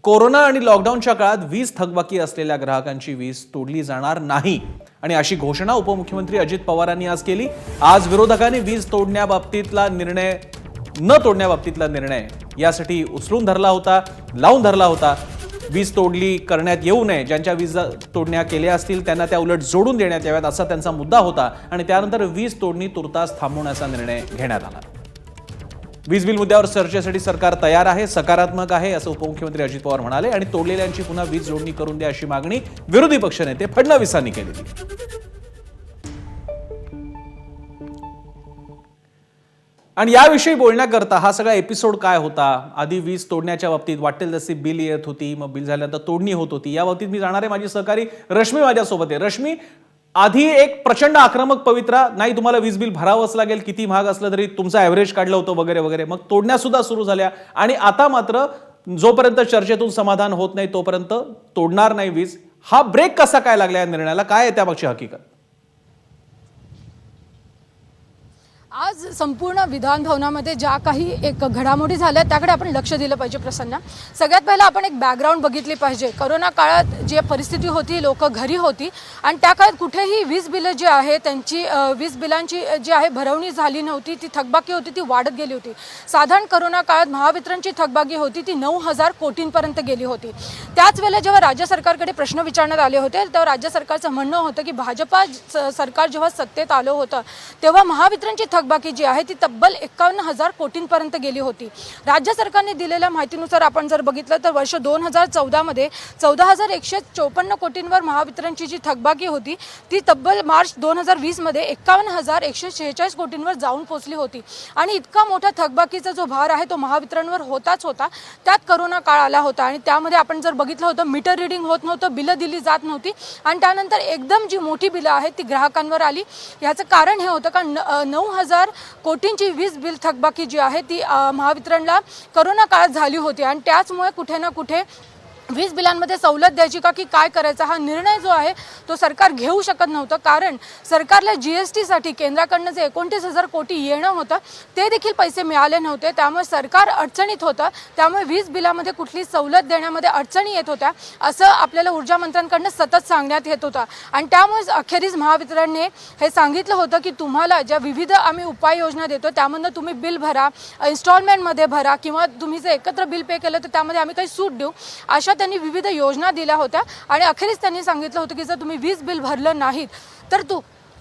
Corona आणि लॉकडाऊनच्या काळात वीज थकबाकी असलेल्या ग्राहकांची वीज तोडली जाणार नाही आणि अशी घोषणा उपमुख्यमंत्री अजित पवारांनी आज केली। आज विरोधकांनी वीज तोडण्याबाबतीतला निर्णय न तोडण्याबाबतीतला निर्णय यासाठी उचलून धरला होता, लावून धरला होता। वीज तोडली करण्यात येऊ नये, ज्यांच्या वीज तोडण्या केल्या असतील त्यांना त्या उलट जोडून देण्यात याव्यात असा त्यांचा मुद्दा होता आणि त्यानंतर वीज तोडणी तुर्तास थांबवण्याचा निर्णय घेण्यात आला। वीज बिल मुद्द्यावर चर्चेसाठी सरकार तयार आहे, सकारात्मक आहे असं उपमुख्यमंत्री अजित पवार म्हणाले आणि तोडलेल्यांची पुन्हा वीज जोडणी करून द्या अशी मागणी विरोधी पक्षनेते फडणवीसांनी केली। आणि याविषयी बोलण्याकरता हा सगळा एपिसोड काय होता, आधी वीज तोडण्याच्या बाबतीत वाटेल तशी बिल येत होती, मग बिल झाल्यानंतर तोडणी होत होती, या बाबतीत मी जाणार आहे। माझी सहकारी रश्मी माझ्यासोबत आहे। रश्मी, आधी एक प्रचंड आक्रमक पवित्रा, नाही तुम्हाला वीज बिल भरावंच लागेल किती महाग असलं तरी, तुमचा ॲव्हरेज काढलं होतं वगैरे वगैरे, मग तोडण्या सुद्धा सुरू झाल्या आणि आता मात्र जोपर्यंत चर्चेतून समाधान होत नाही तोपर्यंत तोडणार नाही वीज। हा ब्रेक कसा काय लागला या निर्णयाला, काय आहे त्यामागची हकीकत? आज संपूर्ण विधान भवनामध्ये ज्या काही एक घडामोडी झाल्या त्याकडे आपण लक्ष दिलं पाहिजे प्रसन्न। सगळ्यात पहिला आपण एक बॅकग्राऊंड बघितली पाहिजे। कोरोना काळात जी परिस्थिती होती, लोक घरी होती आणि त्या काळात कुठेही वीज बिलं जी आहे त्यांची वीज बिलांची जी आहे भरवणी झाली नव्हती, ती थकबाकी होती, ती वाढत गेली होती। साधारण कोरोना काळात महावितरणची थकबाकी होती ती 9,000 कोटींपर्यंत गेली होती। त्याच वेळेला जेव्हा राज्य सरकारकडे प्रश्न विचारण्यात आले होते तेव्हा राज्य सरकारचं म्हणणं होतं की भाजपा सरकार जेव्हा सत्तेत आलं होतं तेव्हा महावितरणची थकबाकी जी आहे ती तब्बल 51,000 कोटींपर्यंत गेली होती। राज्य सरकारने दिलेल्या माहितीनुसार आपण जर बघितलं तर वर्ष 2014 मध्ये 14,154 कोटींवर महावितरणची जी थकबाकी होती ती तब्बल मार्च 2020 मध्ये 51,146 कोटींवर जाऊन पोहोचली होती। आणि इतका मोठा थकबाकीचा जो भार आहे तो महावितरणवर होताच होता। त्यात कोरोना काळ आला होता आणि त्यामध्ये आपण जर बघितलं होतं मीटर रीडिंग होत नव्हतं, बिलं दिली जात नव्हती आणि त्यानंतर एकदम जी मोठी बिलं आहेत ती ग्राहकांवर आली। याचं कारण हे होतं का 9,000 कोटींची वीज बिल थकबाकी जी आहे ती महावितरणला कोरोना काळात झाली होती आणि त्याचमुळे कुठे ना कुठे वीज बिलांमध्ये सवलत द्यायची का की काय करायचा हा निर्णय जो आहे तो सरकार घेऊ शकत नव्हतं। कारण सरकारला जीएसटीसाठी केंद्राकडनं जे 29,000 कोटी येणं होतं ते देखील पैसे मिळाले नव्हते, त्यामुळे सरकार अडचणीत होतं। त्यामुळे वीज बिलामध्ये कुठली सवलत देण्यामध्ये अडचणी येत होत्या असं आपल्याला ऊर्जा मंत्र्यांकडनं सतत सांगण्यात येत होतं आणि त्यामुळे अखेरीस महावितरणने हे सांगितलं होतं की तुम्हाला ज्या विविध आम्ही उपाययोजना देतो त्यामधनं तुम्ही बिल भरा, इन्स्टॉलमेंटमध्ये भरा किंवा तुम्ही जर एकत्र बिल पे केलं तर त्यामध्ये आम्ही काही सूट देऊ, अशा त्यांनी विविध योजना दिल्या होत्या आणि अखेरीस त्यांनी सांगितलं होतं की जर तुम्ही वीज बिल भरलं नाहीत तर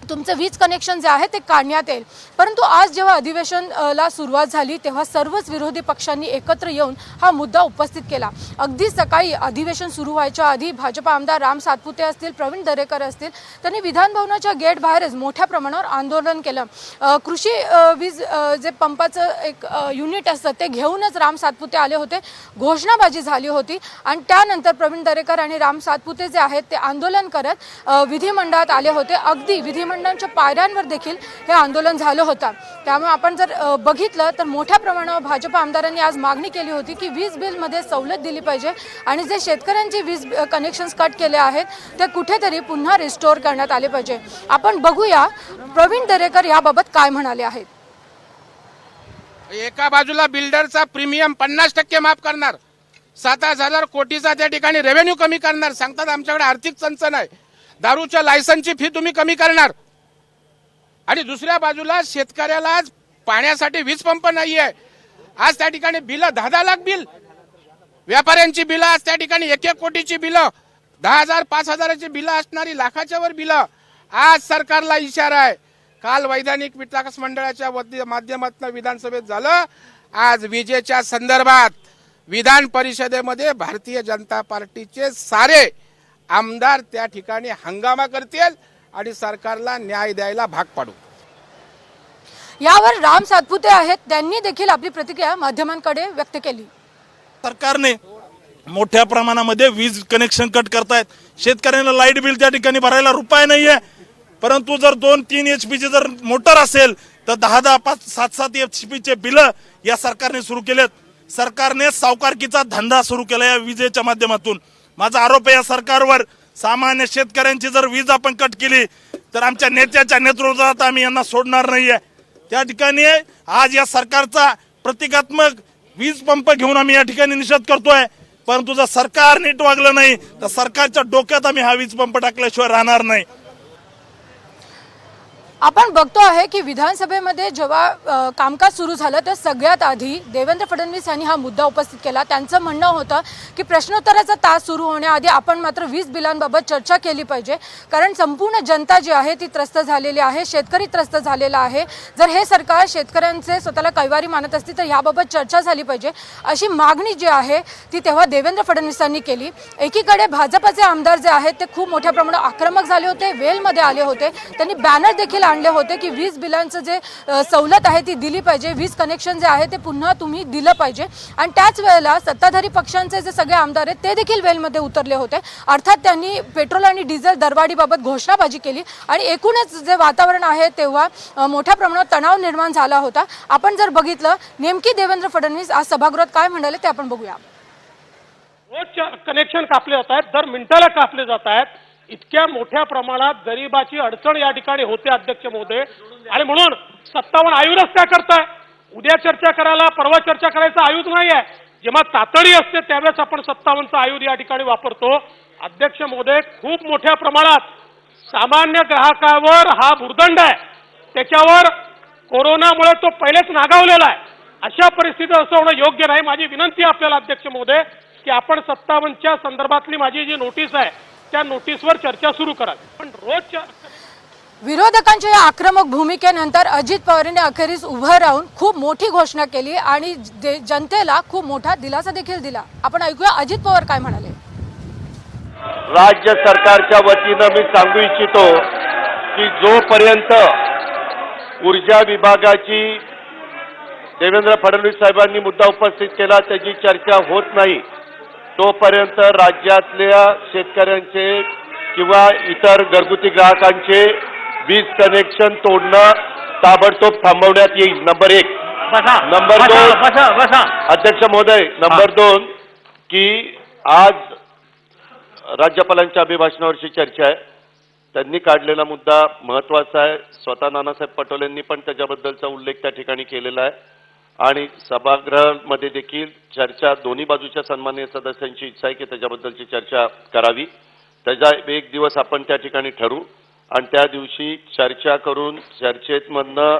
तुमचं वीज कनेक्शन जे आहे ते काढण्यात येईल। परंतु आज जेव्हा अधिवेशनला सुरुवात झाली तेव्हा सर्वच विरोधी पक्षांनी एकत्र येऊन हा मुद्दा उपस्थित केला। अगदी सकाळी अधिवेशन सुरू व्हायच्या आधी भाजपा आमदार राम सातपुते असतील, प्रवीण दरेकर असतील, त्यांनी विधान भवनाच्या गेट बाहेरच मोठ्या प्रमाणावर आंदोलन केलं। कृषी वीज जे पंपाचं एक युनिट असतं ते घेऊनच राम सातपुते आले होते, घोषणाबाजी झाली होती आणि त्यानंतर प्रवीण दरेकर आणि राम सातपुते जे आहेत ते आंदोलन करत विधिमंडळात आले होते। अगदी विधिमंडळाच्या पायऱ्यांवर देखील हे आंदोलन झालं होतं। त्यामुळे आपण जर बघितलं तर मोठ्या प्रमाणावर भाजपा आमदारांनी आज मागणी केली होती की वीज बिलमध्ये सवलत दिली पाहिजे आणि जे शेतकऱ्यांची वीज कनेक्शन्स कट केले आहेत ते कुठेतरी पुन्हा रिस्टोअर करण्यात आले पाहिजे। आपण बघूया प्रवीण दरेकर याबाबत काय म्हणाले आहेत। एका बाजूला बिल्डरचा प्रीमियम 50% माफ करणार, 7,000 कोटीचा त्या ठिकाणी रेव्हेन्यू कमी करणार, सांगतात आमच्याकडे आर्थिक चणचण आहे, दारूच्या लायसन्सची फी तुम्ही कमी करणार आणि दुसऱ्या बाजूला शेतकऱ्याला आज पाण्यासाठी वीज पंप नाहीये। आज त्या ठिकाणी बिलं 10-10 लाख बिल, व्यापाऱ्यांची बिलं आज त्या ठिकाणी 1-1 कोटीची बिलं, 10,000 5,000ची बिलं असणारी लाखाच्या वर बिलं। आज सरकारला इशारा आहे। काल वैधानिक विकास मंडळाच्या माध्यमातून विधानसभेत झालं, आज विजेच्या संदर्भात विधान परिषदेमध्ये भारतीय जनता पार्टीचे सारे आमदार त्या ठिकाणी हंगामा करतील आणि सरकारला न्याय द्यायला भाग पाडू। यावर राम सातपुते आहेत, त्यांनी देखील आपली प्रतिक्रिया माध्यमांकडे व्यक्त केली। सरकारने मोठ्या प्रमाणामध्ये वीज कनेक्शन कट करतायत, शेतकऱ्यांना लाईट बिल त्या ठिकाणी भरायला रुपये नाहीये। परंतु जर 2-3 HP जर मोटर असेल तर 10-10 5-7 HP चे बिल या सरकारने सुरू केलेत। सरकारने सावकारकीचा धंदा सुरू केला या विजेच्या माध्यमातून। माझा आरोप आहे या सरकारवर, सामान्य शेतकऱ्यांची जर वीज आपण कट केली तर आमच्या नेत्याच्या नेतृत्वात आम्ही यांना सोडणार नाहीये। त्या ठिकाणी आज या सरकारचा प्रतिकात्मक वीज पंप घेऊन आम्ही या ठिकाणी निषेध करतोय। परंतु जर सरकार नीट वागलं नाही तर सरकारच्या डोक्यात आम्ही हा वीज पंप टाकल्याशिवाय राहणार नाही. आपण बघतो आहे की विधानसभेमध्ये जेव्हा कामकाज सुरू झालं तर सगळ्यात आधी देवेंद्र फडणवीस यांनी हा मुद्दा उपस्थित केला. त्यांचं म्हणणं होतं की प्रश्नोत्तराचा तास सुरू होण्याआधी आपण मात्र वीज बिलांबाबत चर्चा केली पाहिजे, कारण संपूर्ण जनता जी आहे ती त्रस्त झालेली आहे, शेतकरी त्रस्त झालेला आहे. जर हे सरकार शेतकऱ्यांचे स्वतःला कैवारी मानत असतील तर याबाबत चर्चा झाली पाहिजे, अशी मागणी जी आहे ती तेव्हा देवेंद्र फडणवीसांनी केली. एकीकडे भाजपचे आमदार जे आहेत ते खूप मोठ्या प्रमाणात आक्रमक झाले होते, वेलमध्ये आले होते. त्यांनी बॅनर देखील आणले होते की वीज बिलांचं जे सवलत आहे ती दिली पाहिजे, वीज कनेक्शन जे आहे ते पुन्हा तुम्ही दिलं पाहिजे. आणि त्याच वेळेला सत्ताधारी पक्षांचे जे सगळे आमदार आहेत ते देखील वेलमध्ये उतरले होते. अर्थात त्यांनी पेट्रोल आणि डिझेल दरवाढीबाबत घोषणाबाजी केली आणि एकूणच जे वातावरण आहे तेव्हा मोठ्या प्रमाणात तणाव निर्माण झाला होता. आपण जर बघितलं नेमकी देवेंद्र फडणवीस आज सभागृहात काय म्हणाले ते आपण बघूया. रोज कनेक्शन कापले जात आहेत, दर मिनिटाला कापले जात आहेत. इतक्या मोठ्या प्रमाणात गरीबाची अडचण या ठिकाणी होते अध्यक्ष महोदय, आणि म्हणून 57 आयुधच काय करताय? उद्या चर्चा करायला, परवा चर्चा करायचं आयुध नाही आहे. जेव्हा तातडी असते त्यावेळेस आपण 57चं आयुध या ठिकाणी वापरतो. अध्यक्ष महोदय, खूप मोठ्या प्रमाणात सामान्य ग्राहकावर हा भुर्दंड आहे, त्याच्यावर कोरोनामुळे तो पहिलेच नागावलेला आहे. अशा परिस्थितीत असं होणं योग्य नाही. माझी विनंती आहे आपल्याला अध्यक्ष महोदय की आपण 57च्या संदर्भातली माझी जी नोटीस आहे त्या नोटीसवर चर्चा सुरू करा. पण रोज विरोधकांच्या या आक्रमक भूमिकेनंतर अजित पवारांनी अखेरीस उभं राहून खूप मोठी घोषणा केली आणि जनतेला खूप मोठा दिलासा देखील दिला. आपण ऐकूया अजित पवार काय म्हणाले. राज्य सरकारच्या वतीनं मी सांगू इच्छितो की जोपर्यंत ऊर्जा विभागाची देवेंद्र फडणवीस साहेबांनी मुद्दा उपस्थित केला त्याची चर्चा होत नाही तोपर्यंत राज्यातल्या शेतकऱ्यांचे किंवा इतर घरगुती ग्राहकांचे वीज कनेक्शन तोडणं ताबडतोब थांबवण्यात येईल. नंबर 1. नंबर 2 अध्यक्ष महोदय, नंबर 2 की आज राज्यपालांच्या अभिभाषणावरची चर्चा आहे. त्यांनी काढलेला मुद्दा महत्वाचा आहे. स्वतः नानासाहेब पटोलेंनी पण त्याच्याबद्दलचा उल्लेख त्या ठिकाणी केलेला आहे आणि सभागृहामध्ये देखील चर्चा दोन्ही बाजूच्या सन्माननीय सदस्यांची इच्छा आहे की त्याच्याबद्दलची चर्चा करावी. त्याचा एक दिवस आपण त्या ठिकाणी ठरवू आणि त्या दिवशी चर्चा करून चर्चेमधनं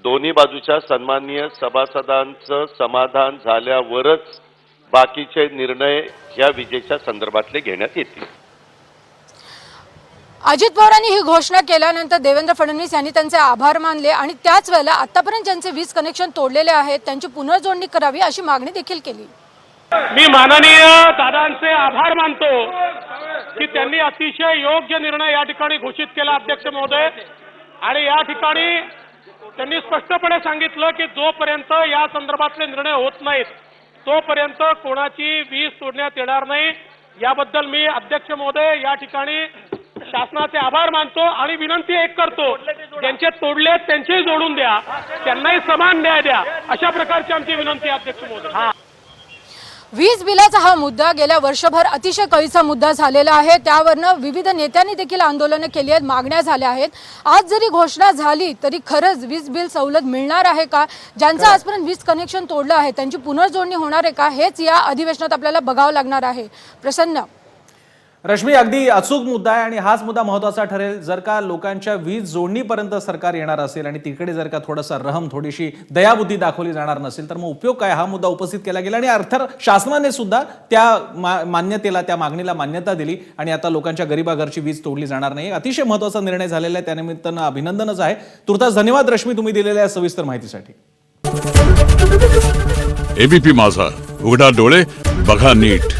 दोन्ही बाजूच्या सन्माननीय सभासदांचं समाधान झाल्यावरच बाकीचे निर्णय ह्या विजेच्या संदर्भातले घेण्यात येतील. अजित पवारांनी ही घोषणा केल्यानंतर देवेंद्र फडणवीस यांनी त्यांचे आभार मानले आणि त्याच वेळेला आतापर्यंत ज्यांचे वीज कनेक्शन तोडलेले आहेत त्यांची पुनर्जोडणी करावी अशी मागणी देखील केली. मी माननीय दादांचे आभार मानतो की त्यांनी अतिशय योग्य निर्णय या ठिकाणी घोषित केला अध्यक्ष महोदय. आणि या ठिकाणी त्यांनी स्पष्टपणे सांगितलं की जोपर्यंत या संदर्भातले निर्णय होत नाहीत तोपर्यंत कोणाची वीज तोडण्यात येणार नाही. याबद्दल मी अध्यक्ष महोदय या ठिकाणी शासनाचे आभार मानतो आणि विनंती एक करतो, ज्यांचे तोडले त्यांचेही जोडून द्या, त्यांनाही समान न्याय द्या, अशा प्रकारची आमची विनंती अध्यक्ष महोदय. वीज बिलाचा हा मुद्दा गेल्या वर्षभर अतिशय कळीचा मुद्दा झालेला आहे. त्यावरनं विविध नेत्यांनी देखील आंदोलनं केली आहेत, मागण्या झाल्या आहेत. आज जरी घोषणा झाली तरी खरंच वीज बिल सवलत मिळणार आहे का? ज्यांचं आजपर्यंत वीज कनेक्शन तोडलं आहे त्यांची पुनर्जोडणी होणार आहे का? हेच या अधिवेशनात आपल्याला बघावं लागणार आहे. प्रसन्न. रश्मी, अगदी अचूक मुद्दा आहे आणि हाच मुद्दा महत्त्वाचा ठरेल. जर का लोकांच्या वीज जोडणीपर्यंत सरकार येणार असेल आणि तिकडे जर का थोडासा रहम, थोडीशी दयाबुद्धी दाखवली जाणार नसेल तर मग उपयोग काय? हा मुद्दा उपस्थित केला गेला आणि अर्थात शासनाने सुद्धा त्या मान्यतेला, त्या मागणीला मान्यता दिली आणि आता लोकांच्या गरीबाघरची वीज तोडली जाणार नाही. अतिशय महत्त्वाचा निर्णय झालेला आहे, त्यानिमित्तानं अभिनंदनच आहे. तुर्तास धन्यवाद रश्मी, तुम्ही दिलेल्या सविस्तर माहितीसाठी. एबीपी माझा, उघडा डोळे बघा नीट.